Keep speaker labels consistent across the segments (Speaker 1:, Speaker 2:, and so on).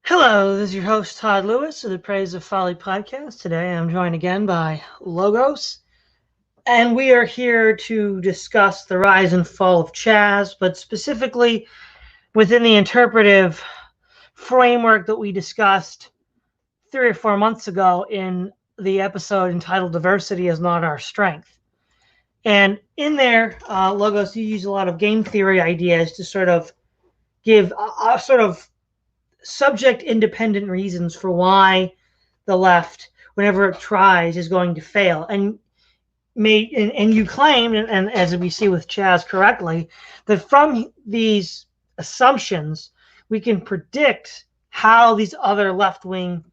Speaker 1: Hello, this is your host Todd Lewis of the Praise of Folly podcast. Today I'm joined again by Logos, and we are here to discuss the rise and fall of CHAZ, but specifically within the interpretive framework that we discussed 3 or 4 months ago in the episode entitled Diversity is Not Our Strength. And in there, Logos, you use a lot of game theory ideas to sort of give a sort of subject independent reasons for why the left, whenever it tries, is going to fail. And you claim, and as we see with CHAZ correctly, that from these assumptions we can predict how these other left wing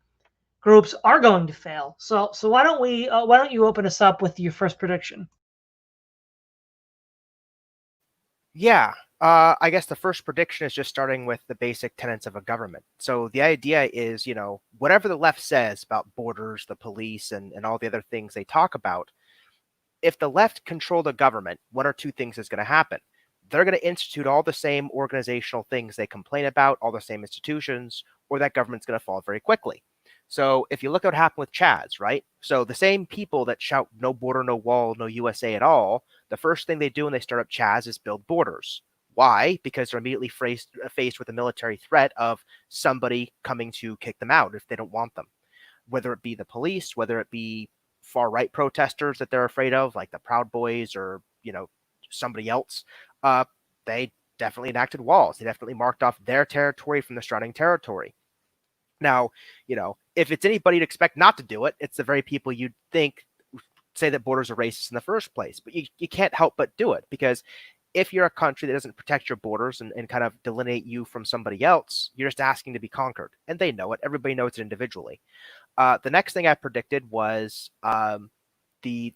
Speaker 1: groups are going to fail. So why don't you open us up with your first prediction?
Speaker 2: Yeah, I guess the first prediction is just starting with the basic tenets of a government. So the idea is, whatever the left says about borders, the police, and all the other things they talk about, if the left control the government, one or two things is going to happen. They're going to institute all the same organizational things they complain about, all the same institutions, or that government's going to fall very quickly. So if you look at what happened with CHAZ, right? So the same people that shout no border, no wall, no USA at all, the first thing they do when they start up CHAZ is build borders. Why? Because they're immediately faced with a military threat of somebody coming to kick them out if they don't want them. Whether it be the police, whether it be far-right protesters that they're afraid of, like the Proud Boys or, somebody else, they definitely enacted walls. They definitely marked off their territory from the surrounding territory. Now, if it's anybody to expect not to do it, it's the very people you'd think say that borders are racist in the first place. But you can't help but do it, because if you're a country that doesn't protect your borders and kind of delineate you from somebody else, you're just asking to be conquered. And they know it. Everybody knows it individually. The next thing I predicted was the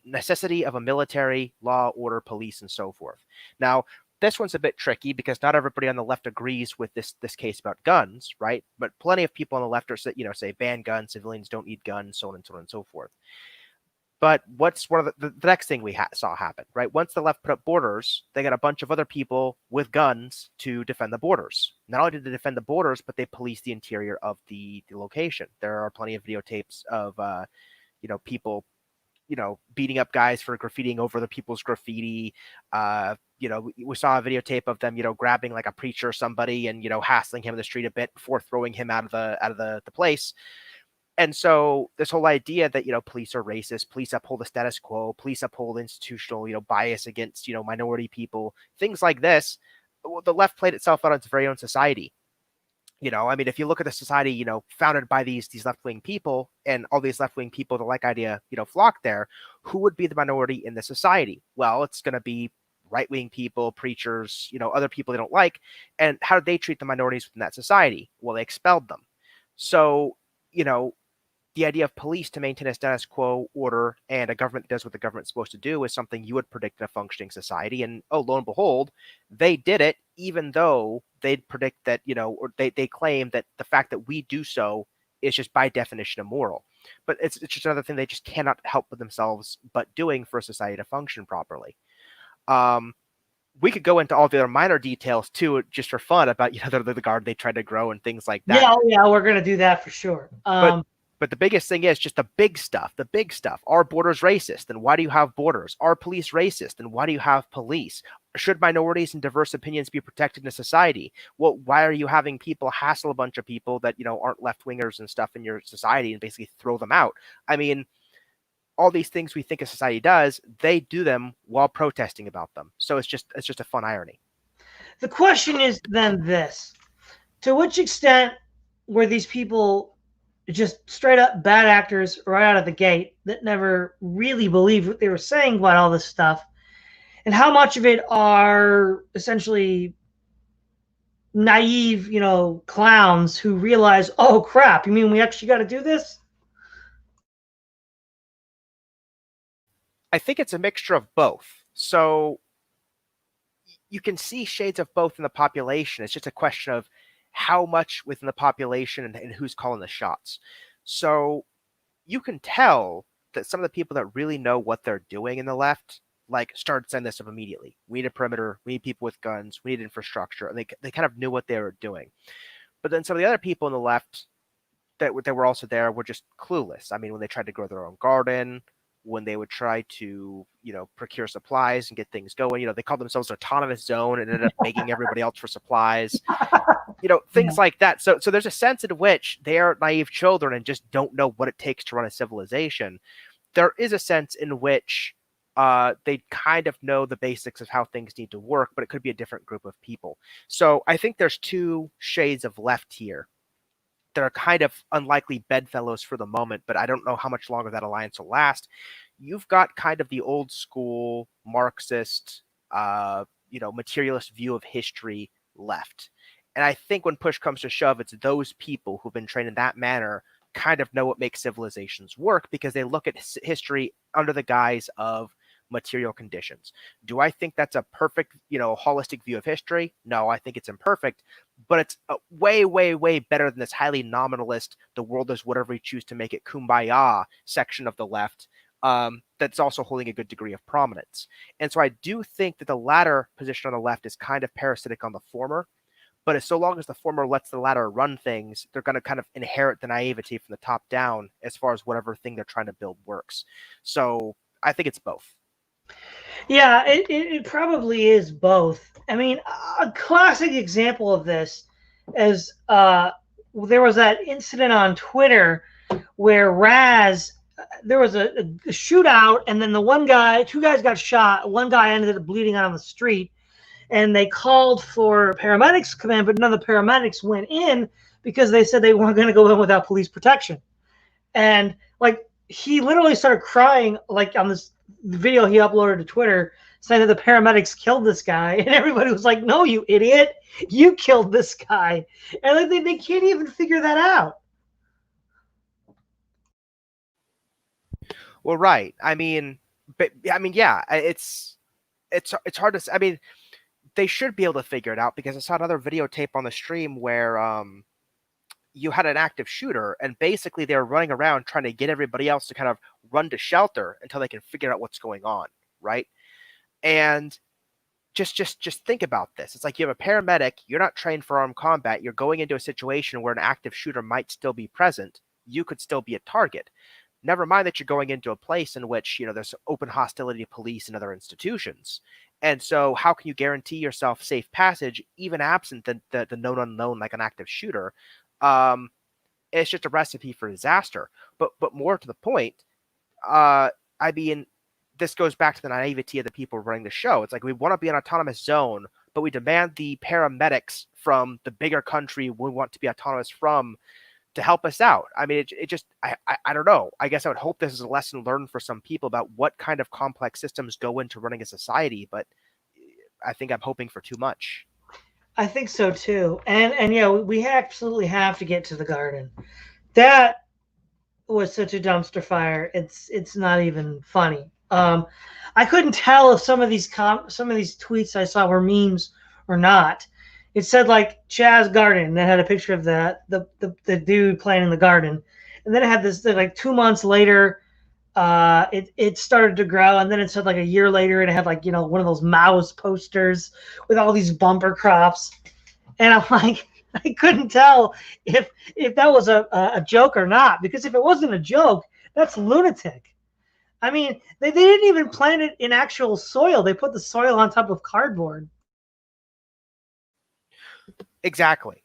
Speaker 2: necessity of a military, law, order, police, and so forth. Now, this one's a bit tricky because not everybody on the left agrees with this case about guns, right? But plenty of people on the left are say ban guns, civilians don't need guns, so on and so on and so forth. But what's one of the next thing we saw happen, right? Once the left put up borders, they got a bunch of other people with guns to defend the borders. Not only did they defend the borders, but they policed the interior of the location. There are plenty of videotapes of, people, beating up guys for graffitiing over the people's graffiti. We saw a videotape of them, grabbing like a preacher or somebody and, hassling him in the street a bit before throwing him out of the place. And so this whole idea that, police are racist, police uphold the status quo, police uphold institutional, bias against, minority people, things like this, the left played itself out of its very own society. If you look at the society, founded by these left-wing people and all these left-wing people, the like idea, flock there, who would be the minority in the society? Well, it's going to be right-wing people, preachers, other people they don't like. And how did they treat the minorities within that society? Well, they expelled them. So, the idea of police to maintain a status quo order and a government that does what the government's supposed to do is something you would predict in a functioning society. And lo and behold, they did it, even though they'd predict that, or they claim that the fact that we do so is just by definition immoral. But it's just another thing they just cannot help with themselves but doing for a society to function properly. We could go into all the other minor details too, just for fun, about the garden they tried to grow and things like that.
Speaker 1: Yeah, we're gonna do that for sure.
Speaker 2: But the biggest thing is just the big stuff. The big stuff. Are borders racist? Then why do you have borders? Are police racist? Then why do you have police? Should minorities and diverse opinions be protected in a society? Well, why are you having people hassle a bunch of people that, aren't left-wingers and stuff in your society and basically throw them out? I mean, all these things we think a society does, they do them while protesting about them. So it's just a fun irony.
Speaker 1: The question is then this: to which extent were these people just straight up bad actors right out of the gate that never really believed what they were saying about all this stuff? And how much of it are essentially naive, clowns who realize, oh crap, you mean we actually got to do this?
Speaker 2: I think it's a mixture of both. So you can see shades of both in the population. It's just a question of how much within the population and who's calling the shots. So you can tell that some of the people that really know what they're doing in the left, like, started saying this stuff immediately. We need a perimeter. We need people with guns. We need infrastructure. And they kind of knew what they were doing. But then some of the other people on the left that were also there were just clueless. I mean, when they tried to grow their own garden, when they would try to, procure supplies and get things going, they called themselves an autonomous zone and ended up begging everybody else for supplies, things like that. So there's a sense in which they are naive children and just don't know what it takes to run a civilization. There is a sense in which they kind of know the basics of how things need to work, but it could be a different group of people. So I think there's two shades of left here that are kind of unlikely bedfellows for the moment, but I don't know how much longer that alliance will last. You've got kind of the old school Marxist, materialist view of history left. And I think when push comes to shove, it's those people who've been trained in that manner kind of know what makes civilizations work because they look at history under the guise of material conditions. Do I think that's a perfect, holistic view of history? No, I think it's imperfect, but it's way, way, way better than this highly nominalist, the world is whatever we choose to make it kumbaya section of the left that's also holding a good degree of prominence. And so I do think that the latter position on the left is kind of parasitic on the former, but so long as the former lets the latter run things, they're going to kind of inherit the naivety from the top down as far as whatever thing they're trying to build works. So I think it's both.
Speaker 1: Yeah, it probably is both. I mean, a classic example of this is there was that incident on Twitter where there was a shootout, and then two guys got shot. One guy ended up bleeding out on the street, and they called for paramedics to come in, but none of the paramedics went in because they said they weren't going to go in without police protection. And he literally started crying on this video he uploaded to Twitter saying that the paramedics killed this guy, and everybody was like, "No, you idiot, you killed this guy." And they can't even figure that out.
Speaker 2: Well, right. I mean, yeah, it's hard to. I mean, they should be able to figure it out because I saw another videotape on the stream where you had an active shooter, and basically they were running around trying to get everybody else to kind of run to shelter until they can figure out what's going on, right? And just think about this. It's like you have a paramedic, you're not trained for armed combat, you're going into a situation where an active shooter might still be present, you could still be a target. Never mind that you're going into a place in which, there's open hostility to police and other institutions. And so how can you guarantee yourself safe passage, even absent the known unknown like an active shooter? It's just a recipe for disaster. But more to the point, I mean, this goes back to the naivety of the people running the show. It's like we want to be an autonomous zone, but we demand the paramedics from the bigger country we want to be autonomous from to help us out. I mean, it just, I don't know. I guess I would hope this is a lesson learned for some people about what kind of complex systems go into running a society, but I think I'm hoping for too much.
Speaker 1: I think so too. And we absolutely have to get to the garden. That was such a dumpster fire. It's not even funny. I couldn't tell if some of these tweets I saw were memes or not. It said CHAZ garden, and it had a picture of the dude playing in the garden, and then it had this 2 months later, it started to grow, and then it said a year later, and it had one of those mouse posters with all these bumper crops, and I'm like, I couldn't tell if that was a joke or not, because if it wasn't a joke, that's lunatic. I mean, they didn't even plant it in actual soil. They put the soil on top of cardboard.
Speaker 2: Exactly.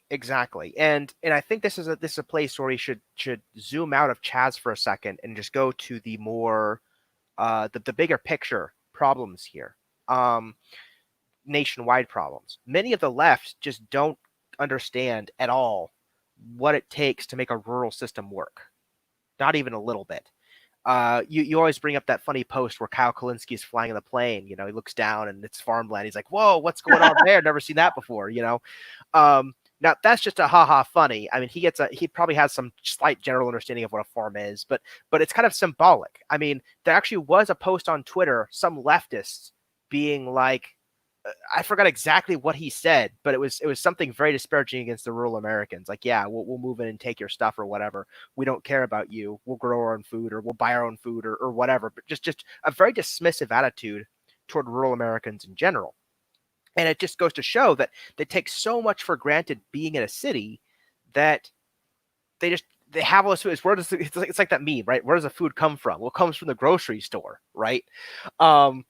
Speaker 2: And I think this is a place where we should zoom out of CHAZ for a second and just go to the more the bigger picture problems here. Nationwide problems. Many of the left just don't understand at all what it takes to make a rural system work. Not even a little bit. You always bring up that funny post where Kyle Kalinske is flying in the plane. He looks down and it's farmland. He's like, "Whoa, what's going on there? Never seen that before." Now that's just a haha funny. I mean, he probably has some slight general understanding of what a farm is, but it's kind of symbolic. I mean, there actually was a post on Twitter, some leftists being like, I forgot exactly what he said, but it was something very disparaging against the rural Americans. Like, yeah, we'll move in and take your stuff or whatever. We don't care about you. We'll grow our own food or we'll buy our own food or whatever. But just a very dismissive attitude toward rural Americans in general. And it just goes to show that they take so much for granted being in a city that they have all this food. It's like that meme, right? Where does the food come from? Well, it comes from the grocery store, right? And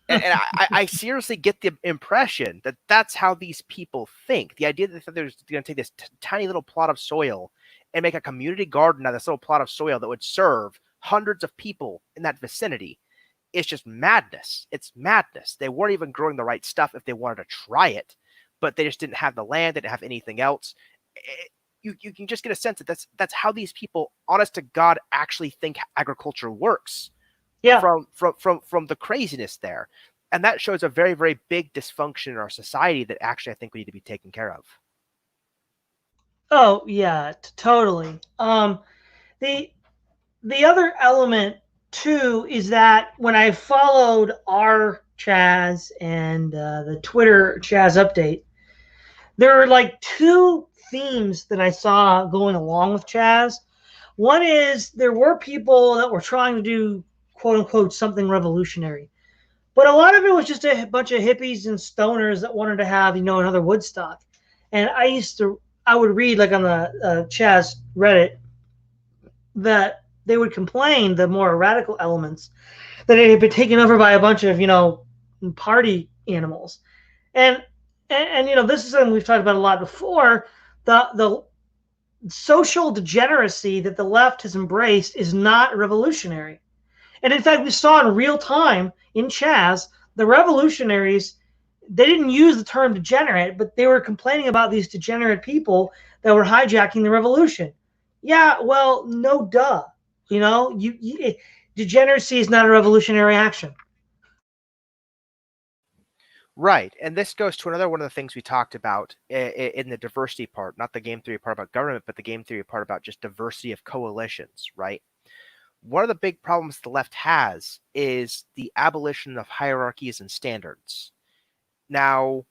Speaker 2: I seriously get the impression that that's how these people think. The idea that they're going to take this tiny little plot of soil and make a community garden out of this little plot of soil that would serve hundreds of people in that vicinity is just madness. It's madness. They weren't even growing the right stuff if they wanted to try it, but they just didn't have the land. They didn't have anything else. You can just get a sense that that's how these people, honest to God, actually think agriculture works.
Speaker 1: Yeah.
Speaker 2: From the craziness there. And that shows a very, very big dysfunction in our society that actually I think we need to be taken care of.
Speaker 1: Oh yeah, totally. The other element too is that when I followed our CHAZ and the Twitter CHAZ update, there are like two themes that I saw going along with CHAZ. One is there were people that were trying to do quote unquote something revolutionary, but a lot of it was just a bunch of hippies and stoners that wanted to have another Woodstock. And I would read like on the CHAZ Reddit that they would complain, the more radical elements, that it had been taken over by a bunch of party animals. And this is something we've talked about a lot before. The social degeneracy that the left has embraced is not revolutionary. And in fact, we saw in real time in CHAZ, the revolutionaries, they didn't use the term degenerate, but they were complaining about these degenerate people that were hijacking the revolution. Yeah, well, no duh. Degeneracy is not a revolutionary action.
Speaker 2: Right. And this goes to another one of the things we talked about in the diversity part, not the game theory part about government, but the game theory part about just diversity of coalitions, right? One of the big problems the left has is the abolition of hierarchies and standards. Now,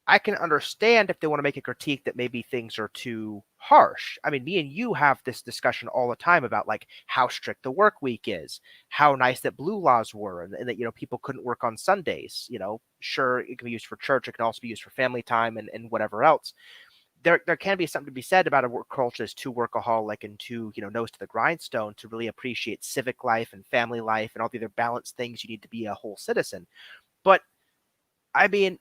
Speaker 2: I can understand if they want to make a critique that maybe things are too harsh. I mean, me and you have this discussion all the time about like how strict the work week is, how nice that blue laws were, and that people couldn't work on Sundays. Sure, it can be used for church, it can also be used for family time and whatever else. There can be something to be said about a work culture that's too workaholic and too nose to the grindstone to really appreciate civic life and family life and all the other balanced things you need to be a whole citizen. But I mean,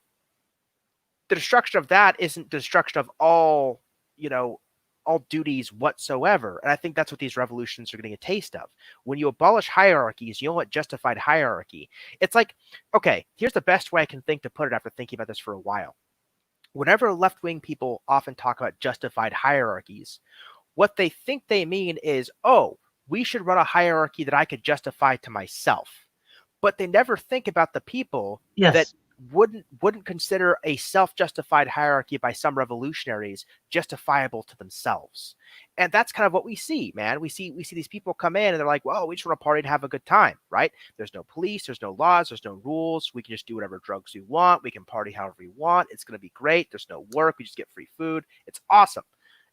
Speaker 2: the destruction of that isn't the destruction of all duties whatsoever. And I think that's what these revolutions are getting a taste of. When you abolish hierarchies, you know what justified hierarchy? It's like, okay, here's the best way I can think to put it after thinking about this for a while. Whenever left-wing people often talk about justified hierarchies, what they think they mean is, oh, we should run a hierarchy that I could justify to myself. But they never think about the people that wouldn't consider a self-justified hierarchy by some revolutionaries justifiable to themselves. And that's kind of what we see, man. We see these people come in and they're like, well, we just want to party and have a good time, right? There's no police, there's no laws, there's no rules. We can just do whatever drugs we want. We can party however we want. It's going to be great. There's no work. We just get free food. It's awesome.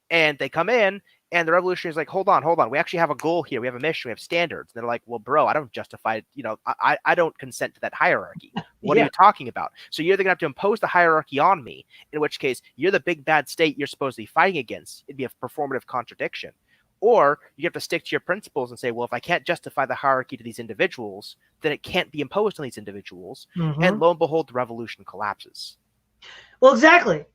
Speaker 2: And they come in and the revolutionary is like, hold on. We actually have a goal here. We have a mission. We have standards. And they're like, well, bro, I don't justify it. I don't consent to that hierarchy. What are you talking about? So you're either going to have to impose the hierarchy on me, in which case you're the big bad state you're supposed to be fighting against. It'd be a performative contradiction. Or you have to stick to your principles and say, well, if I can't justify the hierarchy to these individuals, then it can't be imposed on these individuals. Mm-hmm. And lo and behold, the revolution collapses.
Speaker 1: Well, exactly.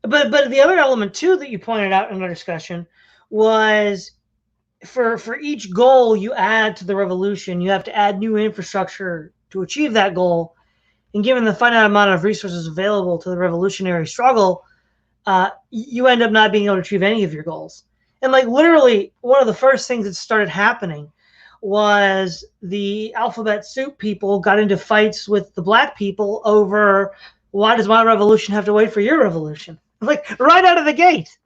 Speaker 1: But the other element, too, that you pointed out in our discussion was for each goal you add to the revolution, you have to add new infrastructure to achieve that goal. And given the finite amount of resources available to the revolutionary struggle, you end up not being able to achieve any of your goals. And like literally one of the first things that started happening was the alphabet soup people got into fights with the black people over why does my revolution have to wait for your revolution? Like right out of the gate.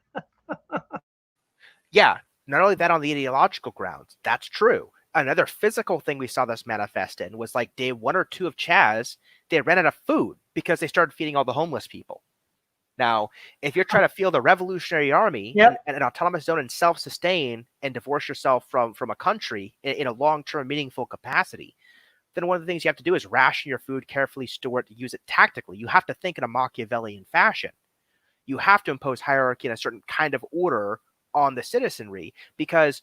Speaker 2: Yeah, not only that on the ideological grounds, that's true. Another physical thing we saw this manifest in was like day 1 or 2 of CHAZ, they ran out of food because they started feeding all the homeless people. Now, if you're trying to field a revolutionary army in an autonomous zone and self-sustain and divorce yourself from a country in a long-term meaningful capacity, then one of the things you have to do is ration your food, carefully store it, use it tactically. You have to think in a Machiavellian fashion. You have to impose hierarchy and a certain kind of order on the citizenry because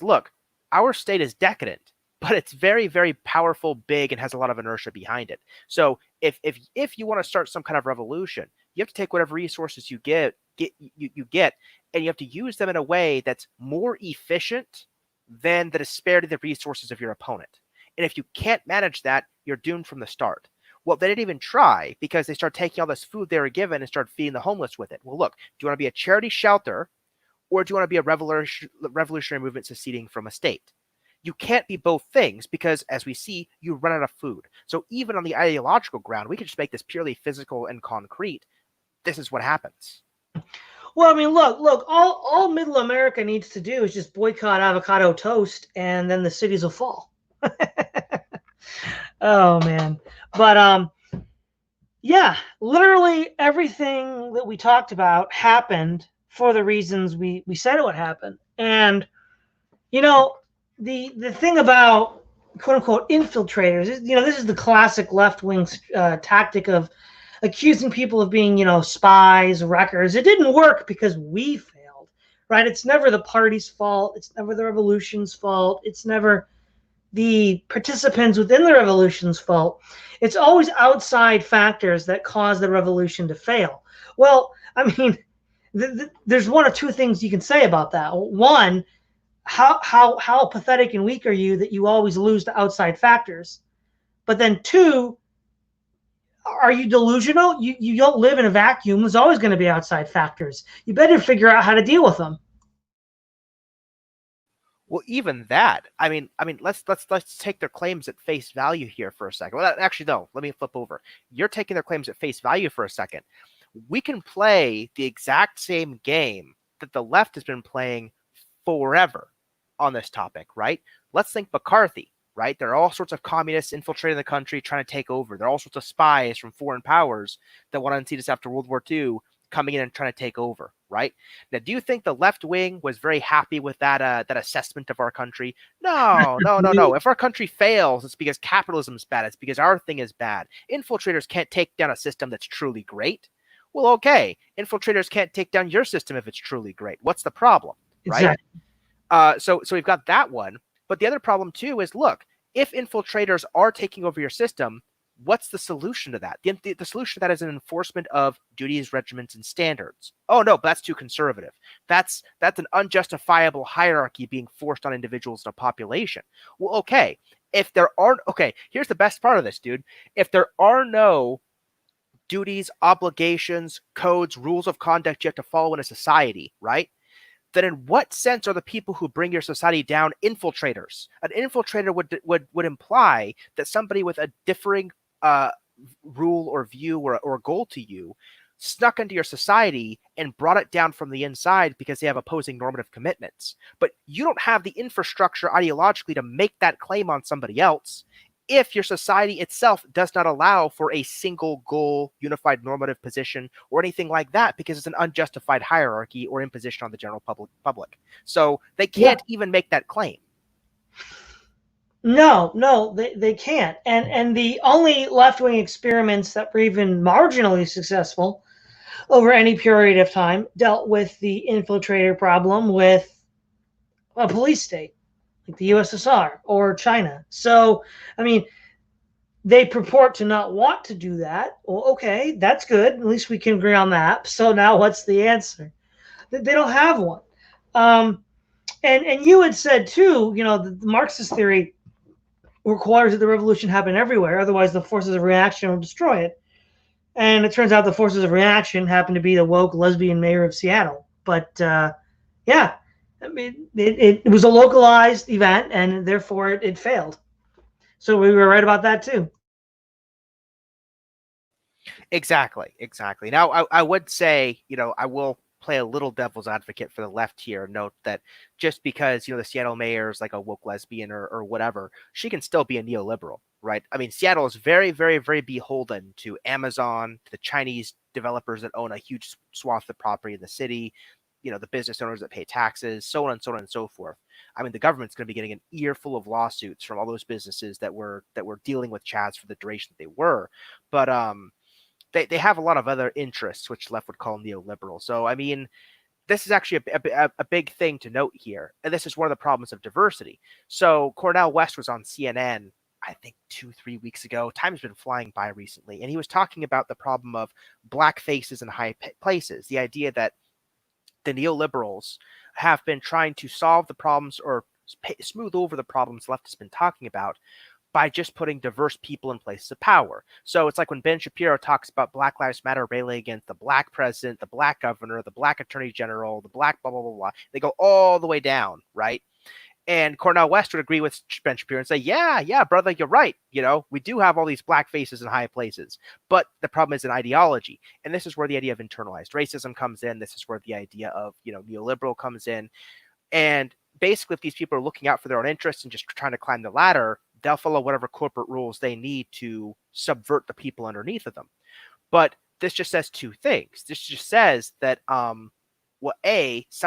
Speaker 2: look, our state is decadent, but it's very, very powerful, big, and has a lot of inertia behind it. So if you want to start some kind of revolution, you have to take whatever resources you get, and you have to use them in a way that's more efficient than the disparity of the resources of your opponent. And if you can't manage that, you're doomed from the start. Well, they didn't even try because they started taking all this food they were given and started feeding the homeless with it. Well, look, do you want to be a charity shelter or do you want to be a revolutionary movement seceding from a state? You can't be both things because, as we see, you run out of food. So even on the ideological ground, we can just make this purely physical and concrete. This is what happens.
Speaker 1: Well, I mean, look, all middle America needs to do is just boycott avocado toast, and then the cities will fall. Oh man. But yeah, literally everything that we talked about happened for the reasons we said it would happen. And you know, the thing about quote unquote infiltrators is, this is the classic left wing tactic of accusing people of being, spies, wreckers. It didn't work because we failed, right? It's never the party's fault. It's never the revolution's fault. It's never the participants within the revolution's fault. It's always outside factors that cause the revolution to fail. Well, I mean, there's one or two things you can say about that. One, how pathetic and weak are you that you always lose to outside factors? But then two, are you delusional? You don't live in a vacuum. There's always going to be outside factors. You better figure out how to deal with them.
Speaker 2: Well, even that, I mean, let's take their claims at face value here for a second. Well, actually, no, let me flip over. You're taking their claims at face value for a second. We can play the exact same game that the left has been playing forever on this topic, right? Let's think McCarthy, right? There are all sorts of communists infiltrating the country trying to take over. There are all sorts of spies from foreign powers that want to unseat us after World War II coming in and trying to take over, right? Now, do you think the left wing was very happy with that assessment of our country? No. If our country fails, it's because capitalism is bad. It's because our thing is bad. Infiltrators can't take down a system that's truly great. Well, okay, infiltrators can't take down your system if it's truly great. What's the problem, right?
Speaker 1: Exactly.
Speaker 2: So we've got that one. But the other problem too is, look, if infiltrators are taking over your system, what's the solution to that? The solution to that is an enforcement of duties, regiments, and standards. Oh no, but that's too conservative. That's an unjustifiable hierarchy being forced on individuals in a population. Well, okay, here's the best part of this, dude. If there are no duties, obligations, codes, rules of conduct you have to follow in a society, right? Then in what sense are the people who bring your society down infiltrators? An infiltrator would imply that somebody with a differing rule or view or goal to you snuck into your society and brought it down from the inside because they have opposing normative commitments. But you don't have the infrastructure ideologically to make that claim on somebody else if your society itself does not allow for a single goal, unified normative position, or anything like that, because it's an unjustified hierarchy or imposition on the general public. So they can't even make that claim.
Speaker 1: No, they can't. And the only left-wing experiments that were even marginally successful over any period of time dealt with the infiltrator problem with a police state, like the USSR or China. So, I mean, they purport to not want to do that. Well, okay, that's good. At least we can agree on that. So now what's the answer? They don't have one. And you had said too, the Marxist theory requires that the revolution happen everywhere. Otherwise, the forces of reaction will destroy it. And it turns out the forces of reaction happen to be the woke lesbian mayor of Seattle. But yeah, I mean, it was a localized event, and therefore it failed. So we were right about that too.
Speaker 2: Exactly. Now, I would say, I will play a little devil's advocate for the left here. Note that just because, the Seattle mayor is like a woke lesbian or whatever, she can still be a neoliberal, right? I mean, Seattle is very, very, very beholden to Amazon, to the Chinese developers that own a huge swath of property in the city, the business owners that pay taxes, so on and so on and so forth. I mean, the government's going to be getting an earful of lawsuits from all those businesses that were dealing with CHAZ for the duration that they were. But they have a lot of other interests, which left would call neoliberal. So, I mean, this is actually a big thing to note here. And this is one of the problems of diversity. So Cornel West was on CNN, I think 2-3 weeks ago. Time's been flying by recently. And he was talking about the problem of black faces in high places. The idea that the neoliberals have been trying to solve the problems or smooth over the problems left has been talking about by just putting diverse people in places of power. So it's like when Ben Shapiro talks about Black Lives Matter railing against the black president, the black governor, the black attorney general, the black blah, blah, blah, blah. They go all the way down, right? And Cornel West would agree with Ben Shapiro and say, yeah, brother, you're right. We do have all these black faces in high places, but the problem is an ideology. And this is where the idea of internalized racism comes in. This is where the idea of, neoliberal comes in. And basically, if these people are looking out for their own interests and just trying to climb the ladder, they'll follow whatever corporate rules they need to subvert the people underneath of them. But this just says two things. This just says that, some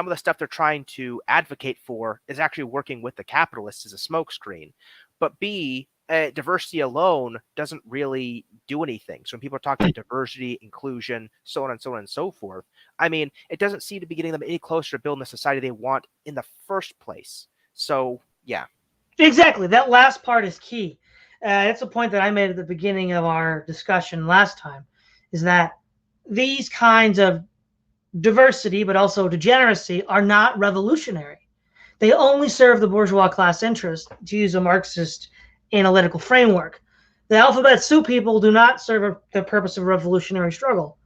Speaker 2: of the stuff they're trying to advocate for is actually working with the capitalists as a smokescreen. But B, diversity alone doesn't really do anything. So when people are talking about diversity, inclusion, so on and so on and so forth, I mean, it doesn't seem to be getting them any closer to building the society they want in the first place. So, yeah.
Speaker 1: Exactly. That last part is key. It's a point that I made at the beginning of our discussion last time, is that these kinds of diversity, but also degeneracy, are not revolutionary. They only serve the bourgeois class interest, to use a Marxist analytical framework. The alphabet soup people do not serve the purpose of revolutionary struggle.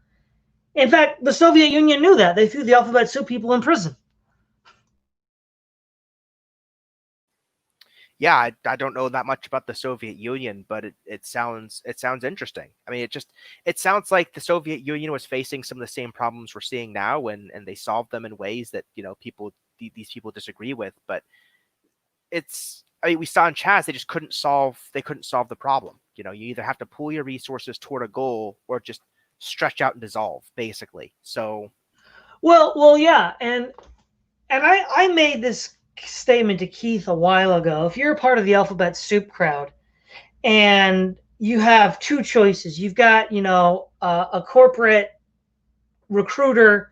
Speaker 1: In fact, the Soviet Union knew that. They threw the alphabet soup people in prison.
Speaker 2: Yeah, I don't know that much about the Soviet Union, but it sounds interesting. I mean, it sounds like the Soviet Union was facing some of the same problems we're seeing now, and they solved them in ways that these people disagree with. But we saw in CHAZ they just couldn't solve the problem. You either have to pool your resources toward a goal or just stretch out and dissolve, basically. So,
Speaker 1: well, yeah, and I made this statement to Keith a while ago. If you're a part of the alphabet soup crowd and you have two choices, you've got a corporate recruiter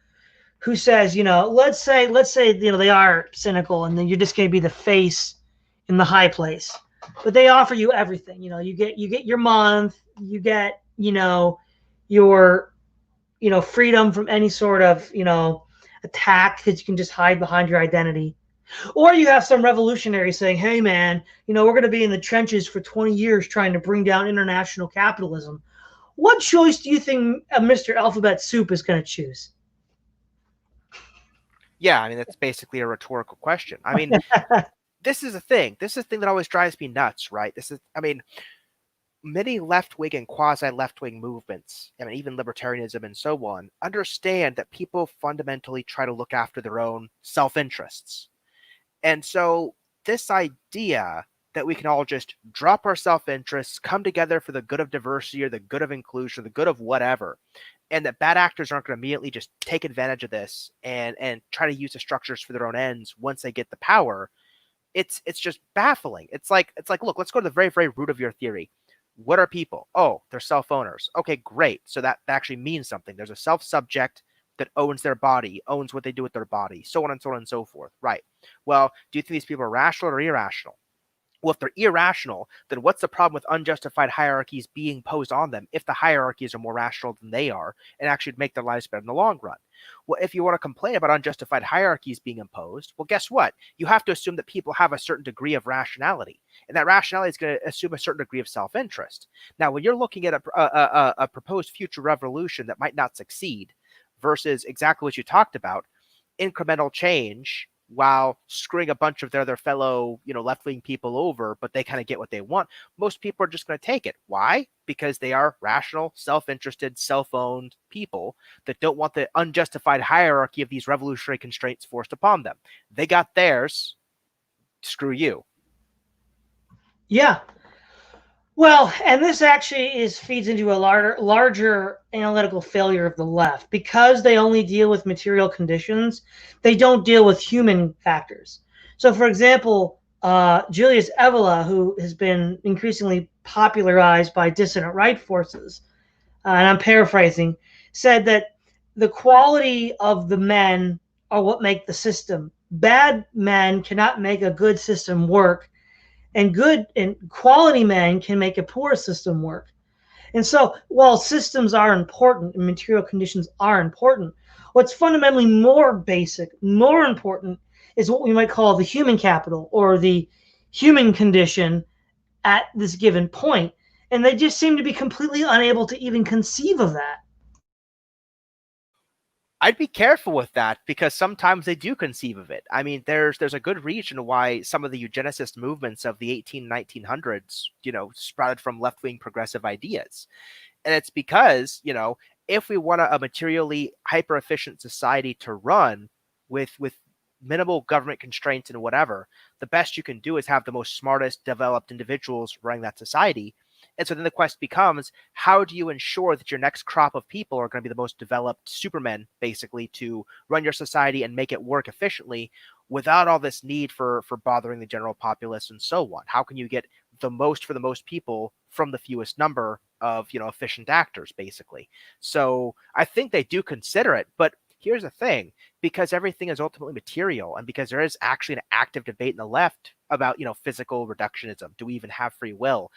Speaker 1: who says, let's say they are cynical, and then you're just going to be the face in the high place, but they offer you everything. You get your month, you get your freedom from any sort of attack, because you can just hide behind your identity. Or you have some revolutionary saying, hey, man, we're going to be in the trenches for 20 years trying to bring down international capitalism. What choice do you think Mr. Alphabet Soup is going to choose?
Speaker 2: Yeah, I mean, that's basically a rhetorical question. I mean, this is a thing. This is a thing that always drives me nuts, right? Many left-wing and quasi-left-wing movements, I mean, even libertarianism and so on, understand that people fundamentally try to look after their own self-interests. And so this idea that we can all just drop our self-interests, come together for the good of diversity or the good of inclusion, or the good of whatever, and that bad actors aren't going to immediately just take advantage of this and try to use the structures for their own ends once they get the power, it's just baffling. It's like, look, let's go to the very, very root of your theory. What are people? Oh, they're self-owners. Okay, great. So that actually means something. There's a self-subject that owns their body, owns what they do with their body, so on and so on and so forth. Right. Well, do you think these people are rational or irrational? Well, if they're irrational, then what's the problem with unjustified hierarchies being imposed on them if the hierarchies are more rational than they are and actually make their lives better in the long run? Well, if you want to complain about unjustified hierarchies being imposed, well, guess what? You have to assume that people have a certain degree of rationality, and that rationality is going to assume a certain degree of self-interest. Now, when you're looking at a proposed future revolution that might not succeed versus exactly what you talked about, incremental change, while screwing a bunch of their fellow, left-wing people over, but they kind of get what they want, most people are just going to take it. Why? Because they are rational, self-interested, self-owned people that don't want the unjustified hierarchy of these revolutionary constraints forced upon them. They got theirs. Screw you.
Speaker 1: Yeah. Well, and this actually feeds into a larger analytical failure of the left. Because they only deal with material conditions, they don't deal with human factors. So, for example, Julius Evola, who has been increasingly popularized by dissident right forces, and I'm paraphrasing, said that the quality of the men are what make the system. Bad men cannot make a good system work, and good and quality men can make a poor system work. And so, while systems are important and material conditions are important, what's fundamentally more basic, more important, is what we might call the human capital or the human condition at this given point. And they just seem to be completely unable to even conceive of that.
Speaker 2: I'd be careful with that because sometimes they do conceive of it. I mean, there's a good reason why some of the eugenicist movements of the 1900s, sprouted from left-wing progressive ideas. And it's because, if we want a materially hyper-efficient society to run with minimal government constraints and whatever, the best you can do is have the most smartest developed individuals running that society. And so then the quest becomes, how do you ensure that your next crop of people are going to be the most developed supermen, basically, to run your society and make it work efficiently without all this need for bothering the general populace and so on? How can you get the most for the most people from the fewest number of, efficient actors, basically? So I think they do consider it, but here's the thing, because everything is ultimately material and because there is actually an active debate in the left about, physical reductionism. Do we even have free will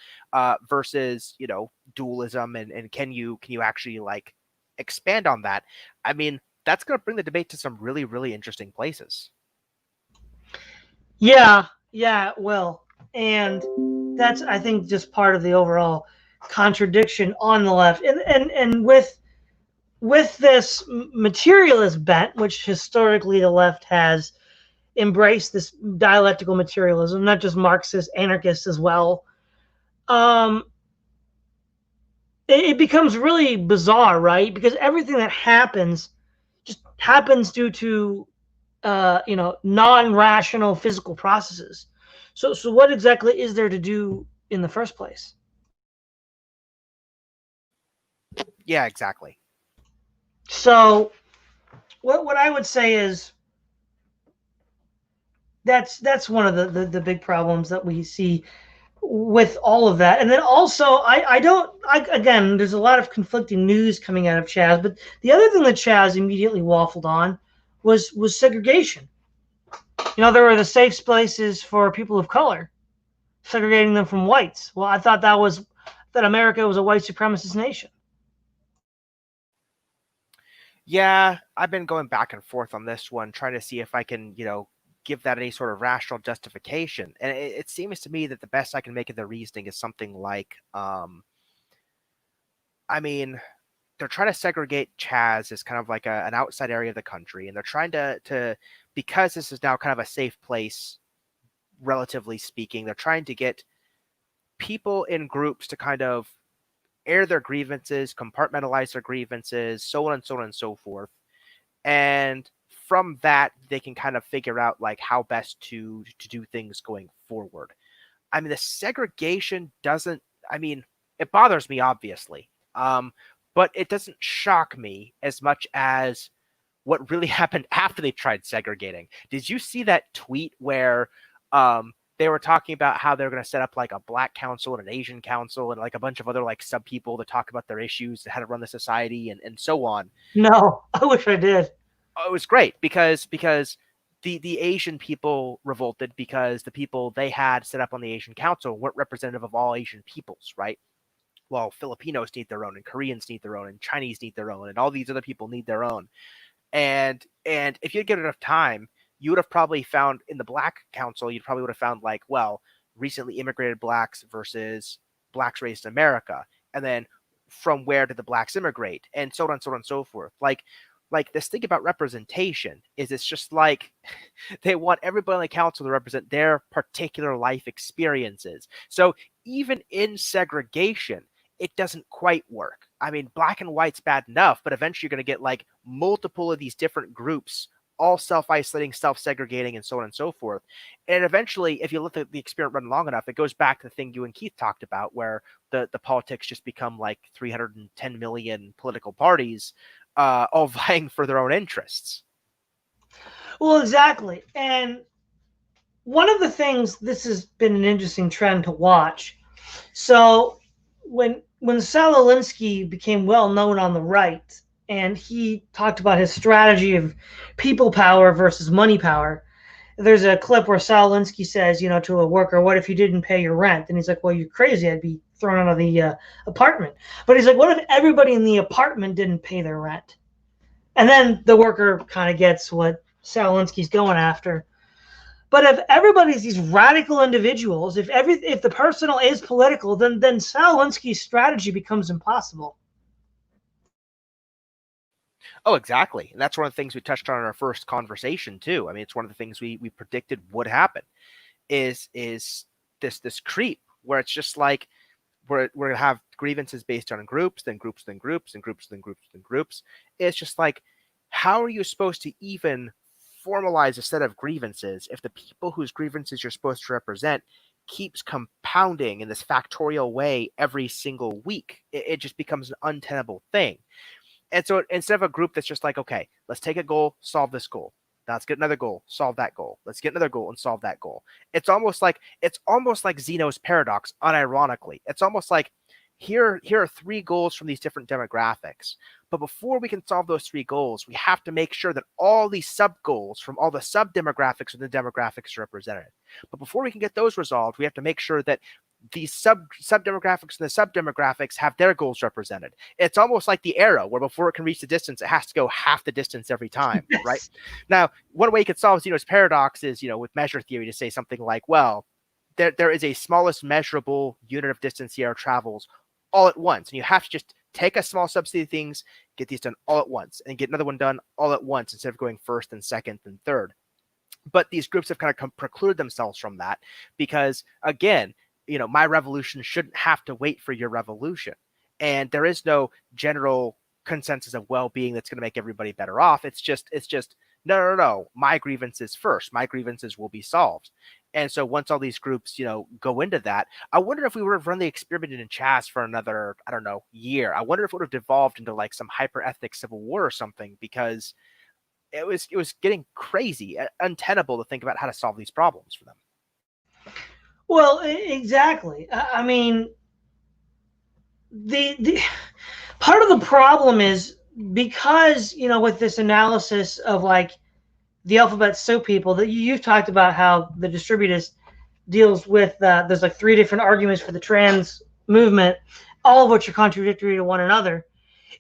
Speaker 2: versus, dualism? And can you actually like expand on that? I mean, that's going to bring the debate to some really, really interesting places.
Speaker 1: Yeah, yeah, it will. And that's, I think, just part of the overall contradiction on the left. And with this materialist bent, which historically the left has embraced, this dialectical materialism, not just Marxist, anarchists as well, um, it becomes really bizarre, right? Because everything that happens just happens due to non-rational physical processes. So what exactly is there to do in the first place?
Speaker 2: Yeah, exactly.
Speaker 1: So what I would say is that's one of the big problems that we see with all of that. And then also, again, there's a lot of conflicting news coming out of CHAZ, but the other thing that CHAZ immediately waffled on was segregation. There were the safe places for people of color, segregating them from whites. Well, I thought that America was a white supremacist nation.
Speaker 2: Yeah, I've been going back and forth on this one, trying to see if I can, give that any sort of rational justification. And it seems to me that the best I can make of the reasoning is something like, I mean, they're trying to segregate CHAZ as kind of like an outside area of the country, and they're trying to because this is now kind of a safe place, relatively speaking, they're trying to get people in groups to kind of air their grievances, compartmentalize their grievances, so on and so on and so forth. And from that, they can kind of figure out like how best to do things going forward. I mean, the segregation doesn't, I mean, it bothers me, obviously. But it doesn't shock me as much as what really happened after they tried segregating. Did you see that tweet where they were talking about how they're going to set up like a black council and an Asian council and like a bunch of other like sub people to talk about their issues and how to run the society and so on?
Speaker 1: No, I wish I did.
Speaker 2: Oh, it was great because the Asian people revolted because the people they had set up on the Asian council weren't representative of all Asian peoples, right? Well, Filipinos need their own, and Koreans need their own, and Chinese need their own, and all these other people need their own. And if you'd given enough time, you would have probably found in the Black Council, you probably would have found like, well, recently immigrated blacks versus blacks raised in America, and then from where did the blacks immigrate, and so on and so on and so forth. Like this thing about representation is it's just like they want everybody on the council to represent their particular life experiences. So even in segregation, it doesn't quite work. I mean, black and white's bad enough, but eventually you're going to get like multiple of these different groups, all self-isolating, self-segregating, and so on and so forth. And eventually, if you let the experiment run long enough, it goes back to the thing you and Keith talked about, where the politics just become like 310 million political parties, all vying for their own interests.
Speaker 1: Well, exactly. And one of the things, this has been an interesting trend to watch. So when when Saul Alinsky became well known on the right, and he talked about his strategy of people power versus money power. There's a clip where Saul Alinsky says, to a worker, "What if you didn't pay your rent?" And he's like, "Well, you're crazy. I'd be thrown out of the apartment." But he's like, "What if everybody in the apartment didn't pay their rent?" And then the worker kind of gets what Saul Alinsky's going after. But if everybody's these radical individuals, if the personal is political, then Saul Alinsky's strategy becomes impossible.
Speaker 2: Oh, exactly. And that's one of the things we touched on in our first conversation too. I mean, it's one of the things we predicted would happen is this creep where it's just like we're gonna have grievances based on groups, then groups, then groups, and groups, then groups, then groups. It's just like, how are you supposed to even formalize a set of grievances if the people whose grievances you're supposed to represent keeps compounding in this factorial way every single week? It just becomes an untenable thing. And so instead of a group that's just like, okay, let's take a goal, solve this goal. Let's get another goal, solve that goal. Let's get another goal and solve that goal. It's almost like Zeno's paradox, unironically. It's almost like here are three goals from these different demographics. But before we can solve those three goals, we have to make sure that all these sub goals from all the sub demographics of the demographics are represented. But before we can get those resolved, we have to make sure that these sub demographics and the sub demographics have their goals represented. It's almost like the arrow where before it can reach the distance, it has to go half the distance every time, yes. Right? Now, one way you could solve Zeno's paradox is, with measure theory, to say something like, well, there is a smallest measurable unit of distance the arrow travels all at once. And you have to just take a small subset of things, get these done all at once, and get another one done all at once instead of going first and second and third. But these groups have kind of precluded themselves from that because, again, my revolution shouldn't have to wait for your revolution. And there is no general consensus of well-being that's going to make everybody better off. It's just, no. My grievances first. My grievances will be solved. And so once all these groups, go into that, I wonder if we would have run the experiment in CHAZ for another, I don't know, year. I wonder if it would have devolved into like some hyper-ethnic civil war or something, because it was getting crazy, untenable to think about how to solve these problems for them.
Speaker 1: Well, exactly. I mean, the part of the problem is because, with this analysis of like the alphabet soup people that you've talked about how the distributist deals with, there's like three different arguments for the trans movement, all of which are contradictory to one another.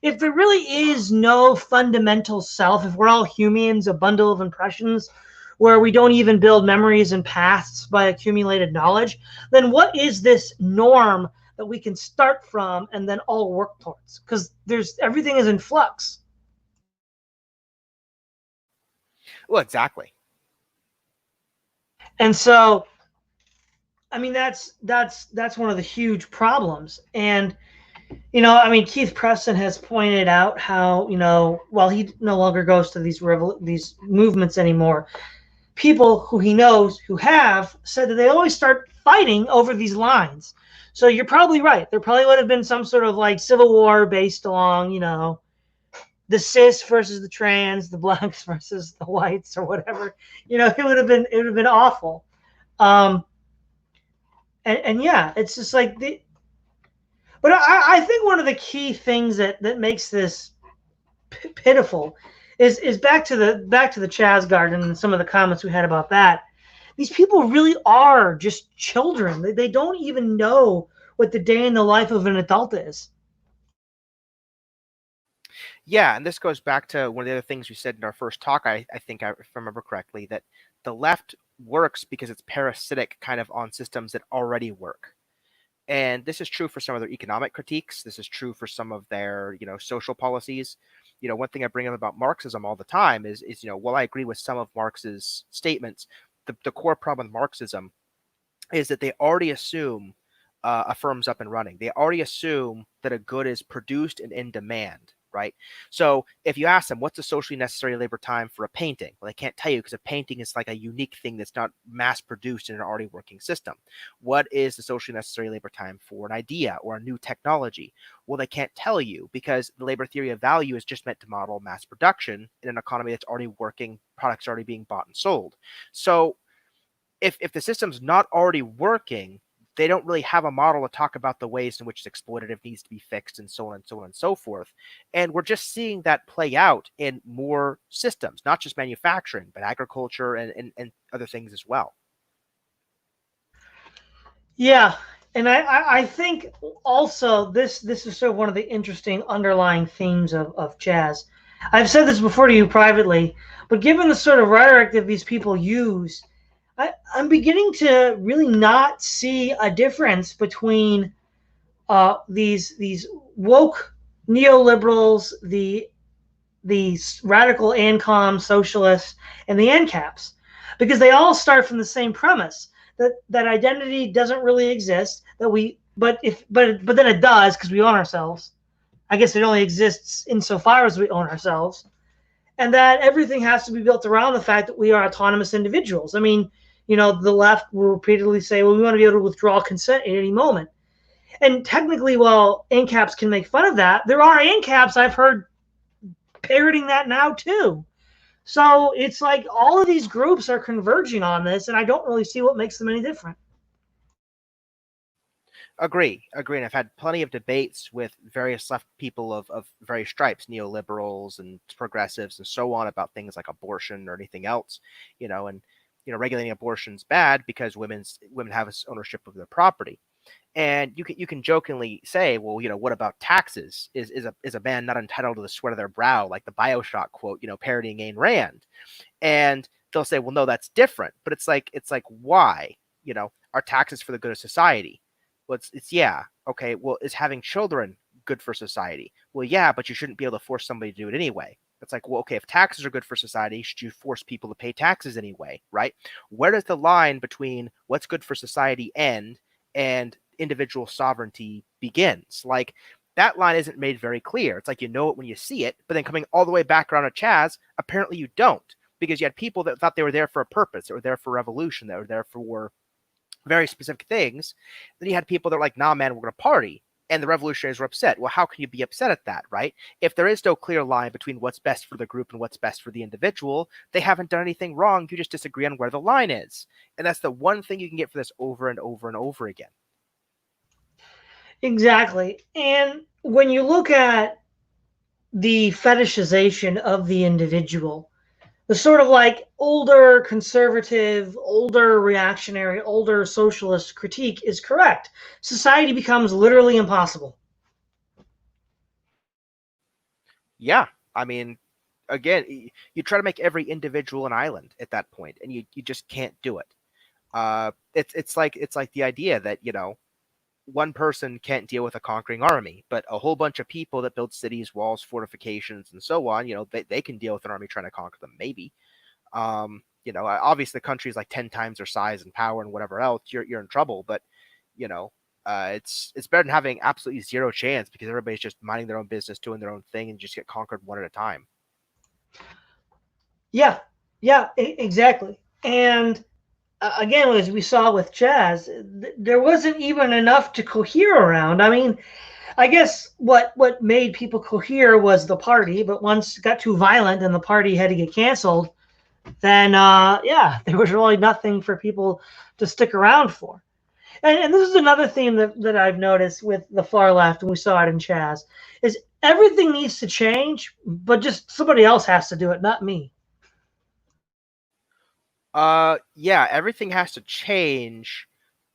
Speaker 1: If there really is no fundamental self, if we're all humans, a bundle of impressions, where we don't even build memories and pasts by accumulated knowledge, then what is this norm that we can start from and then all work towards? Because everything is in flux.
Speaker 2: Well, exactly.
Speaker 1: And so, I mean, that's one of the huge problems. And Keith Preston has pointed out how, while he no longer goes to these movements anymore, people who he knows who have said that they always start fighting over these lines. So you're probably right. There probably would have been some sort of like civil war based along, the cis versus the trans, the blacks versus the whites, or whatever. It would have been awful. And yeah, it's just like but I think one of the key things that makes this pitiful is back to the CHAZ garden and some of the comments we had about that. These people really are just children. They don't even know what the day in the life of an adult is.
Speaker 2: Yeah, and this goes back to one of the other things we said in our first talk, I think, if I remember correctly, that the left works because it's parasitic kind of on systems that already work. And this is true for some of their economic critiques. This is true for some of their, social policies. One thing I bring up about Marxism all the time is while I agree with some of Marx's statements, the core problem with Marxism is that they already assume a firm's up and running. They already assume that a good is produced and in demand, right? So if you ask them, what's the socially necessary labor time for a painting? Well, they can't tell you because a painting is like a unique thing that's not mass produced in an already working system. What is the socially necessary labor time for an idea or a new technology? Well, they can't tell you because the labor theory of value is just meant to model mass production in an economy that's already working, products already being bought and sold. So if the system's not already working, they don't really have a model to talk about the ways in which it's exploitative, needs to be fixed, and so on and so on and so forth. And we're just seeing that play out in more systems, not just manufacturing, but agriculture and other things as well.
Speaker 1: Yeah, and I think also this is sort of one of the interesting underlying themes of CHAZ. I've said this before to you privately, but given the sort of rhetoric that these people use, I'm beginning to really not see a difference between these woke neoliberals, the radical ANCOM socialists, and the ANCAPs, because they all start from the same premise that identity doesn't really exist. But then it does because we own ourselves. I guess it only exists insofar as we own ourselves, and that everything has to be built around the fact that we are autonomous individuals. I mean, the left will repeatedly say, well, we want to be able to withdraw consent at any moment. And technically, while ANCAPs can make fun of that, there are ANCAPs I've heard parroting that now too. So it's like all of these groups are converging on this, and I don't really see what makes them any different.
Speaker 2: Agree. And I've had plenty of debates with various left people of various stripes, neoliberals and progressives and so on, about things like abortion or anything else, and regulating abortion's bad because women have ownership of their property. And you can jokingly say, well, what about taxes? Is a man not entitled to the sweat of their brow, like the BioShock quote, parodying Ayn Rand? And they'll say, well, no, that's different. But it's like why? Are taxes for the good of society? Well, it's yeah, okay. Well, is having children good for society? Well, yeah, but you shouldn't be able to force somebody to do it anyway. It's like, well, okay, if taxes are good for society, should you force people to pay taxes anyway, right? Where does the line between what's good for society end and individual sovereignty begins? Like, that line isn't made very clear. It's like you know it when you see it, but then coming all the way back around to CHAZ, apparently you don't, because you had people that thought they were there for a purpose, that were there for revolution, that were there for very specific things. Then you had people that were like, nah, man, we're going to party. And the revolutionaries were upset. Well, how can you be upset at that, right? If there is no clear line between what's best for the group and what's best for the individual, they haven't done anything wrong. You just disagree on where the line is. And that's the one thing you can get for this over and over and over again.
Speaker 1: Exactly. And when you look at the fetishization of the individual, the sort of like older conservative, older reactionary, older socialist critique is correct. Society becomes literally impossible.
Speaker 2: Yeah. I mean, again, you try to make every individual an island at that point, and you just can't do it. It's like the idea that, one person can't deal with a conquering army, but a whole bunch of people that build cities, walls, fortifications, and so on, they can deal with an army trying to conquer them, maybe. Obviously the country is like 10 times their size and power and whatever else, you're in trouble. But it's better than having absolutely zero chance because everybody's just minding their own business, doing their own thing, and just get conquered one at a time.
Speaker 1: Yeah, yeah, exactly. And again, as we saw with CHAZ, there wasn't even enough to cohere around. I mean, I guess what made people cohere was the party, but once it got too violent and the party had to get canceled, then there was really nothing for people to stick around for. And this is another theme that I've noticed with the far left, and we saw it in CHAZ, is everything needs to change, but just somebody else has to do it, not me.
Speaker 2: Yeah, everything has to change,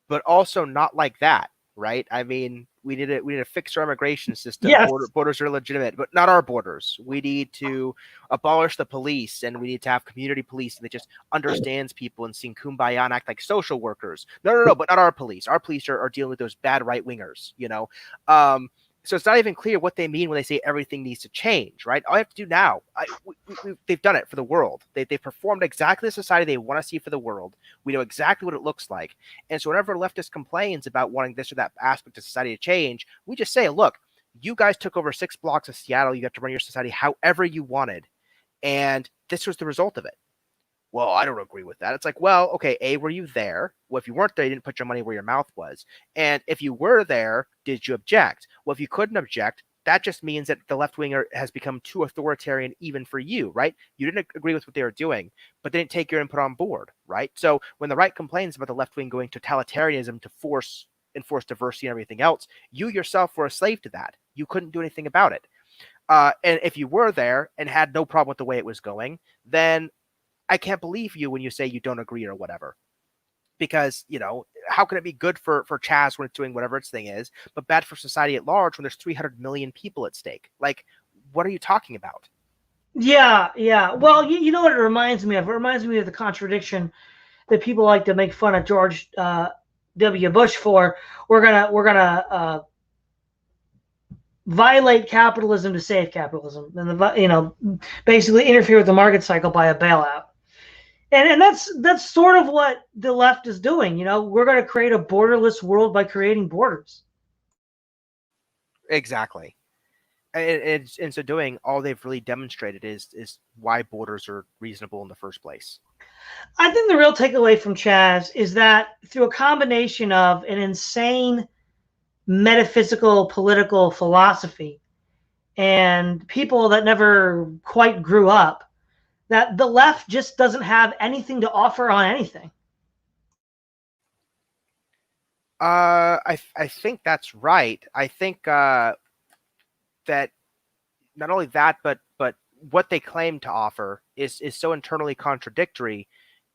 Speaker 2: but also not like that, right? I mean, we need to fix our immigration system.
Speaker 1: Yes.
Speaker 2: Borders are legitimate, but not our borders. We need to abolish the police, and we need to have community policing that just understands people and sing kumbaya and act like social workers. No, but not our police. Our police are dealing with those bad right wingers, So it's not even clear what they mean when they say everything needs to change, right? All I have to do now, they've done it for the world. They've performed exactly the society they want to see for the world. We know exactly what it looks like. And so whenever a leftist complains about wanting this or that aspect of society to change, we just say, look, you guys took over 6 blocks of Seattle. You got to run your society however you wanted. And this was the result of it. Well, I don't agree with that. It's like, well, okay, A, were you there? Well, if you weren't there, you didn't put your money where your mouth was. And if you were there, did you object? Well, if you couldn't object, that just means that the left winger has become too authoritarian even for you, right? You didn't agree with what they were doing, but they didn't take your input on board, right? So when the right complains about the left wing going totalitarianism to enforce diversity and everything else, you yourself were a slave to that. You couldn't do anything about it. And if you were there and had no problem with the way it was going, then I can't believe you when you say you don't agree or whatever. Because, how can it be good for CHAZ when it's doing whatever its thing is, but bad for society at large when there's 300 million people at stake? Like, what are you talking about?
Speaker 1: Yeah, yeah. Well, you know what it reminds me of? It reminds me of the contradiction that people like to make fun of George W. Bush for. We're gonna violate capitalism to save capitalism, and basically interfere with the market cycle by a bailout. And that's sort of what the left is doing. We're going to create a borderless world by creating borders.
Speaker 2: Exactly. And in so doing, all they've really demonstrated is why borders are reasonable in the first place.
Speaker 1: I think the real takeaway from CHAZ is that through a combination of an insane metaphysical political philosophy and people that never quite grew up, that the left just doesn't have anything to offer on anything.
Speaker 2: I think that's right. I think that not only that, but what they claim to offer is so internally contradictory,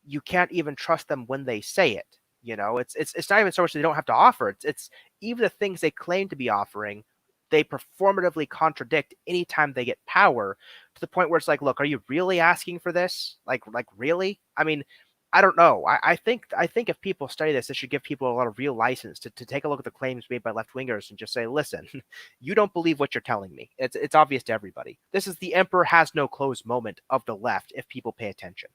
Speaker 2: you can't even trust them when they say it. It's not even so much they don't have to offer. It's even the things they claim to be offering, they performatively contradict anytime they get power, to the point where it's like, look, are you really asking for this? Like really? I mean, I don't know. I think if people study this, it should give people a lot of real license to take a look at the claims made by left wingers and just say, listen, you don't believe what you're telling me. It's obvious to everybody. This is the emperor has no clothes moment of the left if people pay attention.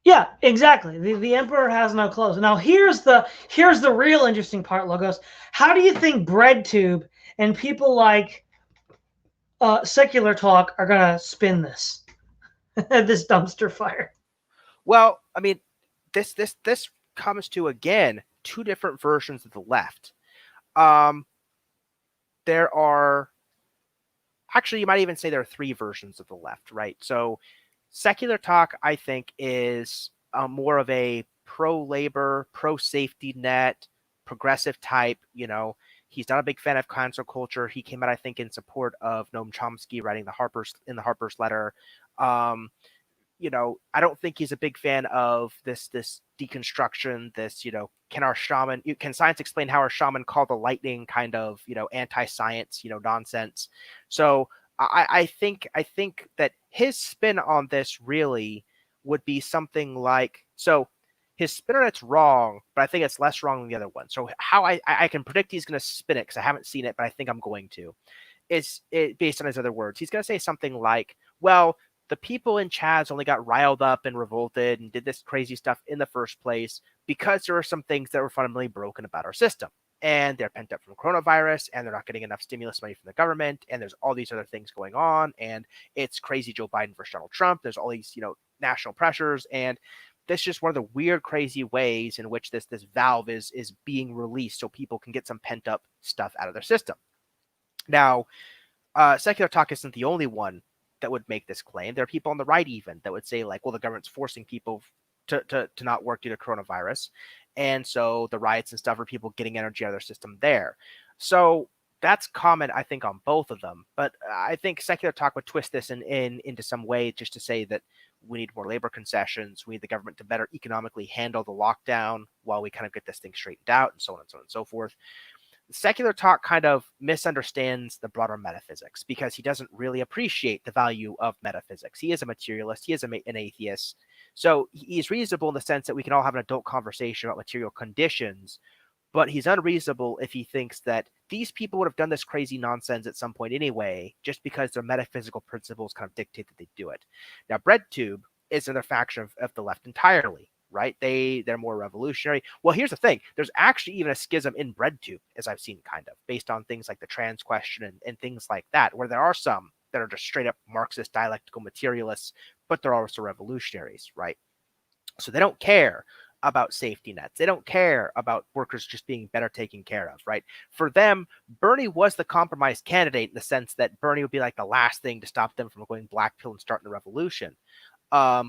Speaker 1: Yeah, exactly. The emperor has no clothes. Now here's the real interesting part, Logos. How do you think BreadTube and people like Secular Talk are gonna spin this this dumpster fire?
Speaker 2: Well, I mean, this comes to, again, two different versions of the left. There are actually, you might even say there are three versions of the left, right? So Secular Talk, I think, is more of a pro-labor, pro-safety net, progressive type. He's not a big fan of cancel culture. He came out, I think, in support of Noam Chomsky writing the Harper's letter. I don't think he's a big fan of this deconstruction, this, can science explain how our shaman called the lightning kind of, anti-science, nonsense. So I think that his spin on this really would be something like, so his spin on it's wrong, but I think it's less wrong than the other one. So how I can predict he's going to spin it, because I haven't seen it, but I think I'm going to, is it based on his other words. He's going to say something like, well, the people in CHAZ only got riled up and revolted and did this crazy stuff in the first place because there are some things that were fundamentally broken about our system. And they're pent up from coronavirus, and they're not getting enough stimulus money from the government, and there's all these other things going on, and it's crazy Joe Biden versus Donald Trump. There's all these, national pressures, and this is just one of the weird, crazy ways in which this valve is being released so people can get some pent up stuff out of their system. Now, Secular Talk isn't the only one that would make this claim. There are people on the right even that would say, like, well, the government's forcing people to not work due to coronavirus. And so the riots and stuff are people getting energy out of their system there. So that's common, I think, on both of them. But I think Secular Talk would twist this into some way just to say that we need more labor concessions. We need the government to better economically handle the lockdown while we kind of get this thing straightened out, and so on and so on and so forth. Secular Talk kind of misunderstands the broader metaphysics because he doesn't really appreciate the value of metaphysics. He is a materialist. He is an atheist. So he's reasonable in the sense that we can all have an adult conversation about material conditions, but he's unreasonable if he thinks that these people would have done this crazy nonsense at some point anyway, just because their metaphysical principles kind of dictate that they do it. Now, BreadTube is another faction of the left entirely. Right? They're more revolutionary. Well, here's the thing. There's actually even a schism in BreadTube, as I've seen, kind of, based on things like the trans question and things like that, where there are some that are just straight up Marxist dialectical materialists, but they're also revolutionaries, right? So they don't care about safety nets. They don't care about workers just being better taken care of, right? For them, Bernie was the compromise candidate in the sense that Bernie would be like the last thing to stop them from going black pill and starting a revolution.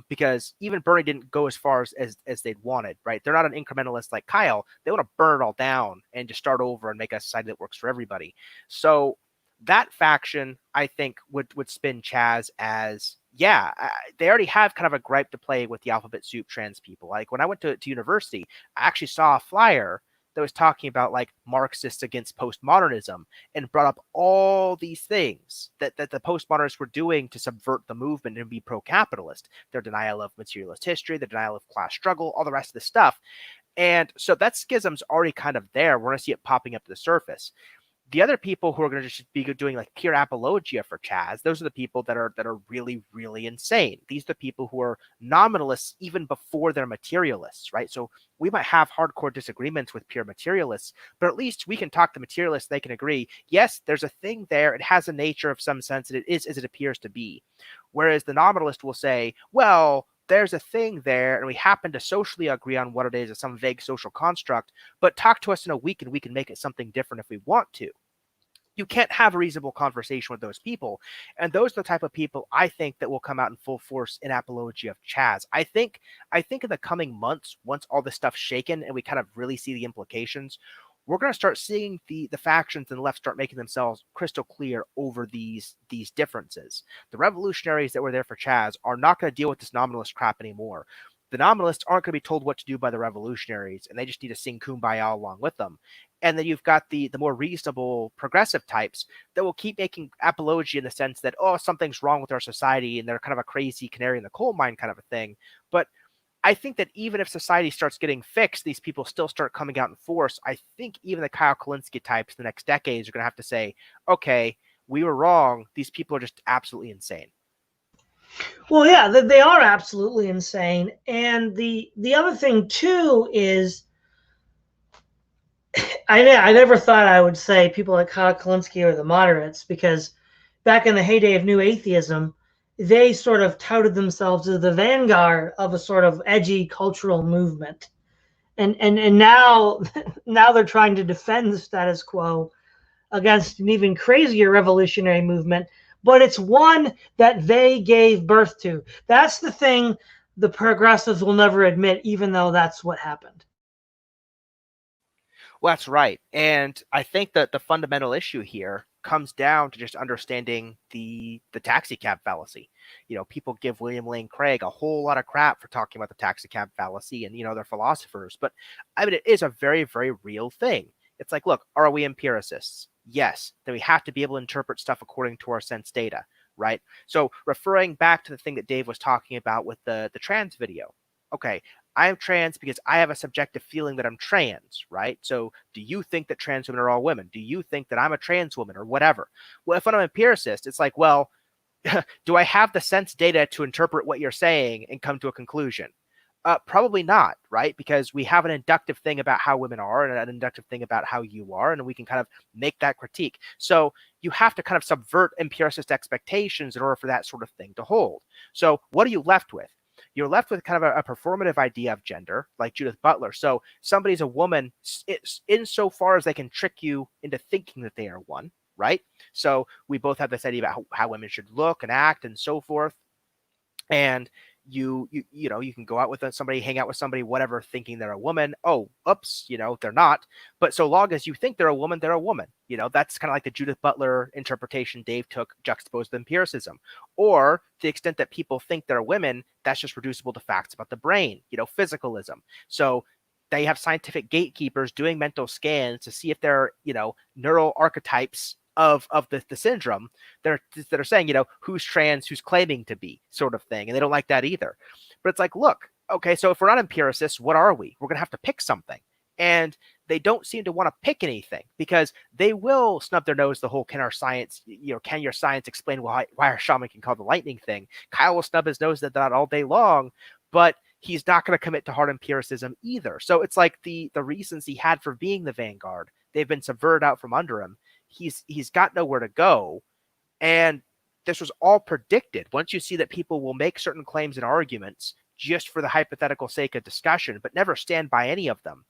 Speaker 2: Because even Bernie didn't go as far as they'd wanted, right? They're not an incrementalist like Kyle. They want to burn it all down and just start over and make a society that works for everybody. So that faction, I think, would spin CHAZ as, yeah, they already have kind of a gripe to play with the alphabet soup trans people. Like when I went to university, I actually saw a flyer that was talking about like Marxists against postmodernism and brought up all these things that the postmodernists were doing to subvert the movement and be pro-capitalist. Their denial of materialist history, their denial of class struggle, all the rest of the stuff. And so that schism's already kind of there. We're going to see it popping up to the surface. The other people who are going to just be doing like pure apologia for CHAZ, those are the people that are really, really insane. These are the people who are nominalists even before they're materialists, right? So we might have hardcore disagreements with pure materialists, but at least we can talk to materialists. They can agree, yes, there's a thing there. It has a nature of some sense, and it is as it appears to be. Whereas the nominalist will say, well, there's a thing there, and we happen to socially agree on what it is as some vague social construct, but talk to us in a week and we can make it something different if we want to. You can't have a reasonable conversation with those people. And those are the type of people I think that will come out in full force in apologia of CHAZ. I think in the coming months, once all this stuff's shaken and we kind of really see the implications, we're going to start seeing the factions and the left start making themselves crystal clear over these differences. The revolutionaries that were there for CHAZ are not going to deal with this nominalist crap anymore. The nominalists aren't going to be told what to do by the revolutionaries, and they just need to sing kumbaya along with them. And then you've got the more reasonable progressive types that will keep making apologia in the sense that, oh, something's wrong with our society, and they're kind of a crazy canary in the coal mine kind of a thing. But I think that even if society starts getting fixed, these people still start coming out in force. I think even the Kyle Kalinske types in the next decades are going to have to say, okay, we were wrong. These people are just absolutely insane.
Speaker 1: Well, yeah, they are absolutely insane. And the other thing too is, I never thought I would say people like Kyle Kalinske are the moderates, because back in the heyday of new atheism, they sort of touted themselves as the vanguard of a sort of edgy cultural movement. And now now they're trying to defend the status quo against an even crazier revolutionary movement, but it's one that they gave birth to. That's the thing the progressives will never admit, even though that's what happened.
Speaker 2: Well, that's right. And I think that the fundamental issue here comes down to just understanding the taxicab fallacy. You know, people give William Lane Craig a whole lot of crap for talking about the taxicab fallacy, and, you know, they're philosophers. But I mean, it is a very, very real thing. It's like, look, are we empiricists? Yes. Then we have to be able to interpret stuff according to our sense data, right? So referring back to the thing that Dave was talking about with the trans video. Okay, I'm trans because I have a subjective feeling that I'm trans, right? So do you think that trans women are all women? Do you think that I'm a trans woman or whatever? Well, if I'm an empiricist, it's like, well, do I have the sense data to interpret what you're saying and come to a conclusion? Probably not, right? Because we have an inductive thing about how women are and an inductive thing about how you are, and we can kind of make that critique. So you have to kind of subvert empiricist expectations in order for that sort of thing to hold. So what are you left with? You're left with kind of a performative idea of gender, like Judith Butler. So somebody's a woman insofar as they can trick you into thinking that they are one, right? So we both have this idea about how women should look and act and so forth. And you know, you can go out with somebody, hang out with somebody, whatever, thinking they're a woman. Oh, oops, you know, they're not. But so long as you think they're a woman, they're a woman. You know, that's kind of like the Judith Butler interpretation Dave took, juxtaposed with empiricism. Or to the extent that people think they're women, that's just reducible to facts about the brain, you know, physicalism. So they have scientific gatekeepers doing mental scans to see if they're, you know, neural archetypes of the syndrome that are saying, you know, who's trans, who's claiming to be, sort of thing. And they don't like that either. But it's like, look, okay, so if we're not empiricists, what are we? We're going to have to pick something. And they don't seem to want to pick anything, because they will snub their nose the whole, can our science, you know, can your science explain why our shaman can call the lightning thing? Kyle will snub his nose at that all day long, but he's not going to commit to hard empiricism either. So it's like the reasons he had for being the vanguard, they've been subverted out from under him. He's got nowhere to go. And this was all predicted. Once you see that people will make certain claims and arguments just for the hypothetical sake of discussion, but never stand by any of them.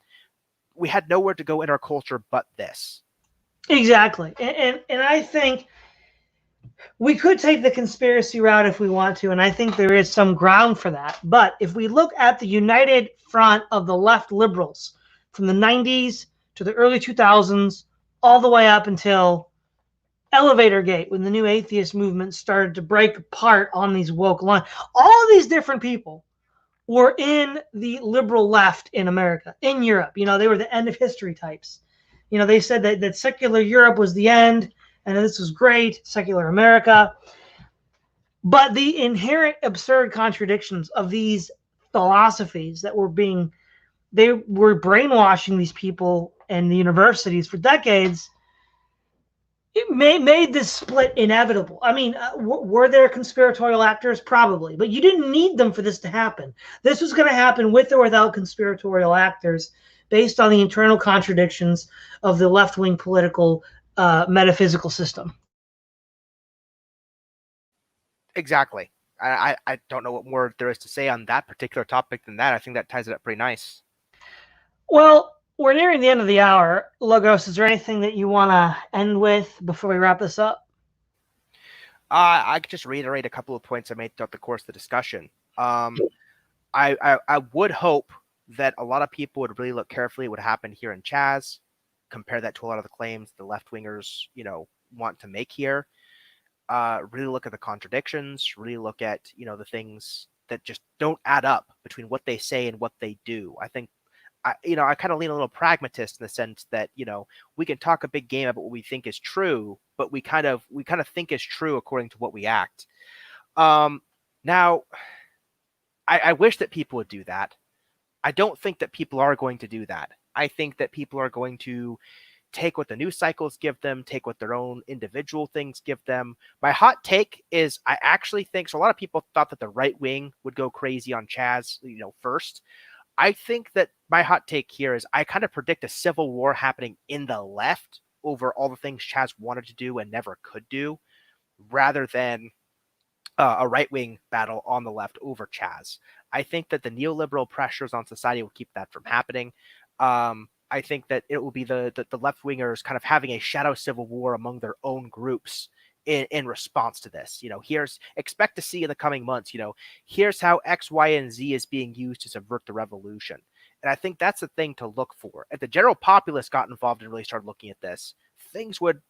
Speaker 2: We had nowhere to go in our culture but this.
Speaker 1: Exactly. And I think we could take the conspiracy route if we want to, and I think there is some ground for that. But if we look at the united front of the left liberals from the 90s to the early 2000s, all the way up until Elevator Gate, when the new atheist movement started to break apart on these woke lines, all these different people were in the liberal left in America, in Europe. They were the end of history types. They said that secular Europe was the end, and this was great, secular America. But the inherent absurd contradictions of these philosophies they were brainwashing these people in the universities for decades. It made this split inevitable. I mean, were there conspiratorial actors? Probably, but you didn't need them for this to happen. This was going to happen with or without conspiratorial actors, based on the internal contradictions of the left-wing political metaphysical system.
Speaker 2: Exactly. I don't know what more there is to say on that particular topic than that. I think that ties it up pretty nice.
Speaker 1: Well, we're nearing the end of the hour. Logos, is there anything that you want to end with before we wrap this up?
Speaker 2: I could just reiterate a couple of points I made throughout the course of the discussion. I would hope that a lot of people would really look carefully at what happened here in CHAZ, compare that to a lot of the claims the left-wingers, want to make here. Really look at the contradictions, really look at, the things that just don't add up between what they say and what they do. I think, I kind of lean a little pragmatist in the sense that, we can talk a big game about what we think is true, but we kind of think is true according to what we act. Now, I wish that people would do that. I don't think that people are going to do that. I think that people are going to take what the news cycles give them, take what their own individual things give them. My hot take is I actually think, so a lot of people thought that the right wing would go crazy on CHAZ, first. I think that my hot take here is I kind of predict a civil war happening in the left over all the things CHAZ wanted to do and never could do, rather than a right-wing battle on the left over CHAZ. I think that the neoliberal pressures on society will keep that from happening. I think that it will be the left-wingers kind of having a shadow civil war among their own groups in response to this. Expect to see in the coming months, here's how X, Y, and Z is being used to subvert the revolution. And I think that's the thing to look for. If the general populace got involved and really started looking at this, things would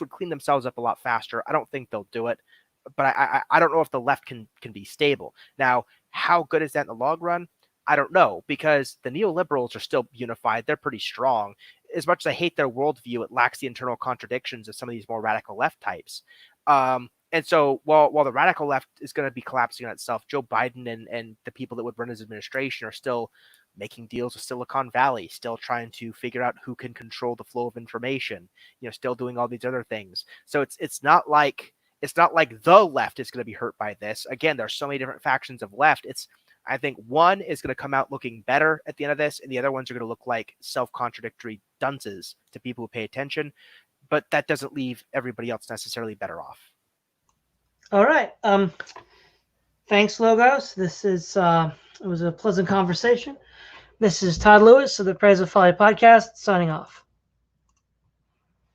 Speaker 2: clean themselves up a lot faster. I don't think they'll do it, but I don't know if the left can be stable. Now, how good is that in the long run? I don't know, because the neoliberals are still unified. They're pretty strong. As much as I hate their worldview, it lacks the internal contradictions of some of these more radical left types. And so while the radical left is going to be collapsing on itself, Joe Biden and the people that would run his administration are still making deals with Silicon Valley, still trying to figure out who can control the flow of information, still doing all these other things. So it's not like the left is going to be hurt by this. Again, there's so many different factions of left. I think one is going to come out looking better at the end of this, and the other ones are going to look like self-contradictory dunces to people who pay attention. But that doesn't leave everybody else necessarily better off.
Speaker 1: All right. Thanks, Logos. This is it was a pleasant conversation. This is Todd Lewis of the Praise of Folly podcast, signing off.